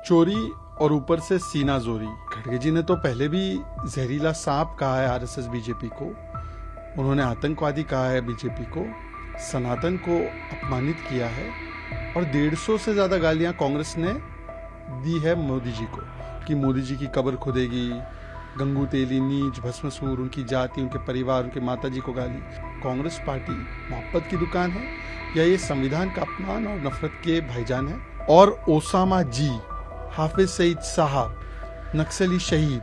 चोरी और ऊपर से सीना जोरी। खड़गे जी ने तो पहले भी जहरीला सांप कहा है आरएसएस बीजेपी को, उन्होंने आतंकवादी कहा है बीजेपी को, सनातन को अपमानित किया है और 150 से ज्यादा गालियां कांग्रेस ने दी है मोदी जी को कि मोदी जी की कब्र खुदेगी, गंगू तेली, नीच, भस्मसूर, उनकी जाति, उनके परिवार, उनके माता जी को गाली। कांग्रेस पार्टी मोहब्बत की दुकान है या ये संविधान का अपमान और नफरत के भाईजान है? और ओसामा जी, हाफिज सईद साहब, नक्सली शहीद,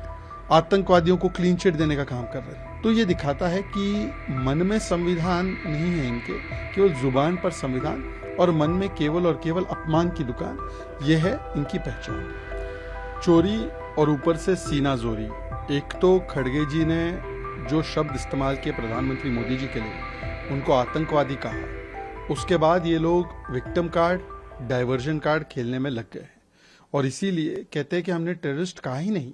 आतंकवादियों को क्लीन चिट देने का काम कर रहे हैं। तो ये दिखाता है कि मन में संविधान नहीं है इनके, केवल जुबान पर संविधान और मन में केवल और केवल अपमान की दुकान, यह है इनकी पहचान। चोरी और ऊपर से सीना जोरी। एक तो खड़गे जी ने जो शब्द इस्तेमाल किए प्रधानमंत्री मोदी जी के लिए, उनको आतंकवादी कहा, उसके बाद ये लोग विक्टिम कार्ड, डाइवर्जन कार्ड खेलने में लग गए और इसीलिए कहते हैं कि हमने टेररिस्ट कहा ही नहीं।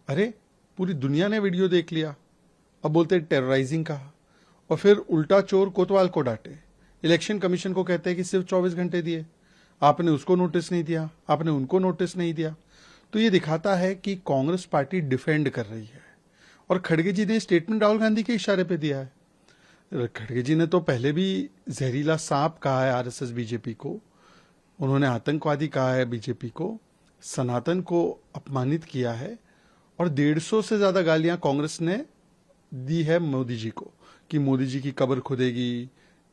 अरे पूरी दुनिया ने वीडियो देख लिया, अब बोलते टेरराइजिंग कहा और फिर उल्टा चोर कोतवाल को डांटे। इलेक्शन कमीशन को कहते हैं कि सिर्फ 24 घंटे दिए, आपने उसको नोटिस नहीं दिया, आपने उनको नोटिस नहीं दिया। तो ये दिखाता है कि कांग्रेस पार्टी डिफेंड कर रही है और खड़गे जी ने स्टेटमेंट राहुल गांधी के इशारे पे दिया है। खड़गे जी ने तो पहले भी जहरीला सांप कहा है आरएसएस बीजेपी को, उन्होंने आतंकवादी कहा है बीजेपी को, सनातन को अपमानित किया है और 150 से ज्यादा गालियां कांग्रेस ने दी है मोदी जी को कि मोदी जी की कब्र खुदेगी,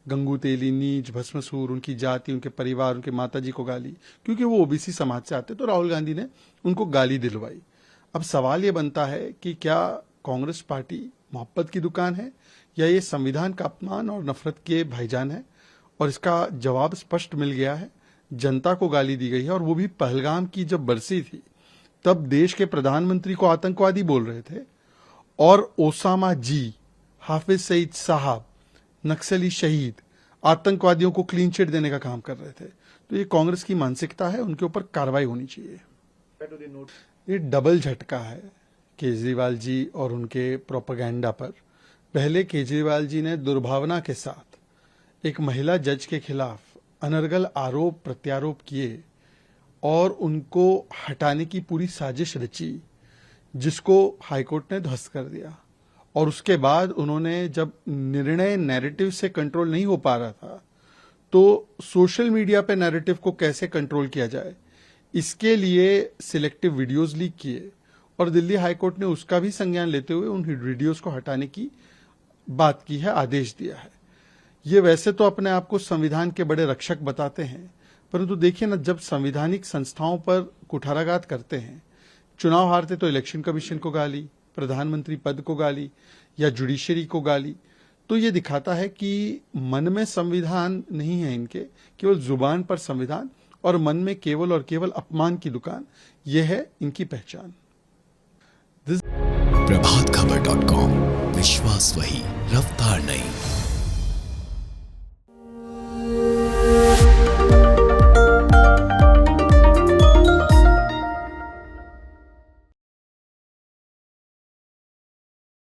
गंगू तेली, नीच, भस्मसूर, उनकी जाति, उनके परिवार, उनके माता जी को गाली, क्योंकि वो ओबीसी समाज से आते तो राहुल गांधी ने उनको गाली दिलवाई। अब सवाल ये बनता है कि क्या कांग्रेस पार्टी मोहब्बत की दुकान है या ये संविधान का अपमान और नफरत के भाईजान है? और इसका जवाब स्पष्ट मिल गया है। जनता को गाली दी गई है और वो भी पहलगाम की जब बरसी थी तब देश के प्रधानमंत्री को आतंकवादी बोल रहे थे और ओसामा जी, हाफिज सईद साहब, नक्सली शहीद, आतंकवादियों को क्लीन चिट देने का काम कर रहे थे। तो ये कांग्रेस की मानसिकता है, उनके ऊपर कार्रवाई होनी चाहिए। ये डबल झटका है केजरीवाल जी और उनके प्रोपेगेंडा पर। पहले केजरीवाल जी ने दुर्भावना के साथ एक महिला जज के खिलाफ अनर्गल आरोप प्रत्यारोप किए और उनको हटाने की पूरी साजिश रची, जिसको हाईकोर्ट ने ध्वस्त कर दिया। और उसके बाद उन्होंने जब निर्णय नैरेटिव से कंट्रोल नहीं हो पा रहा था तो सोशल मीडिया पे नैरेटिव को कैसे कंट्रोल किया जाए, इसके लिए सिलेक्टिव वीडियोस लीक किए और दिल्ली हाईकोर्ट ने उसका भी संज्ञान लेते हुए उन वीडियोस को हटाने की बात की है, आदेश दिया है। ये वैसे तो अपने आप को संविधान के बड़े रक्षक बताते हैं, परंतु देखिए ना, जब संवैधानिक संस्थाओं पर कुठाराघात करते हैं, चुनाव हारते तो इलेक्शन कमीशन को गाली, प्रधानमंत्री पद को गाली या जुडिशरी को गाली। तो ये दिखाता है कि मन में संविधान नहीं है इनके, केवल जुबान पर संविधान और मन में केवल और केवल अपमान की दुकान, यह है इनकी पहचान। प्रभातखबर.com, विश्वास वही, रफ्तार नहीं।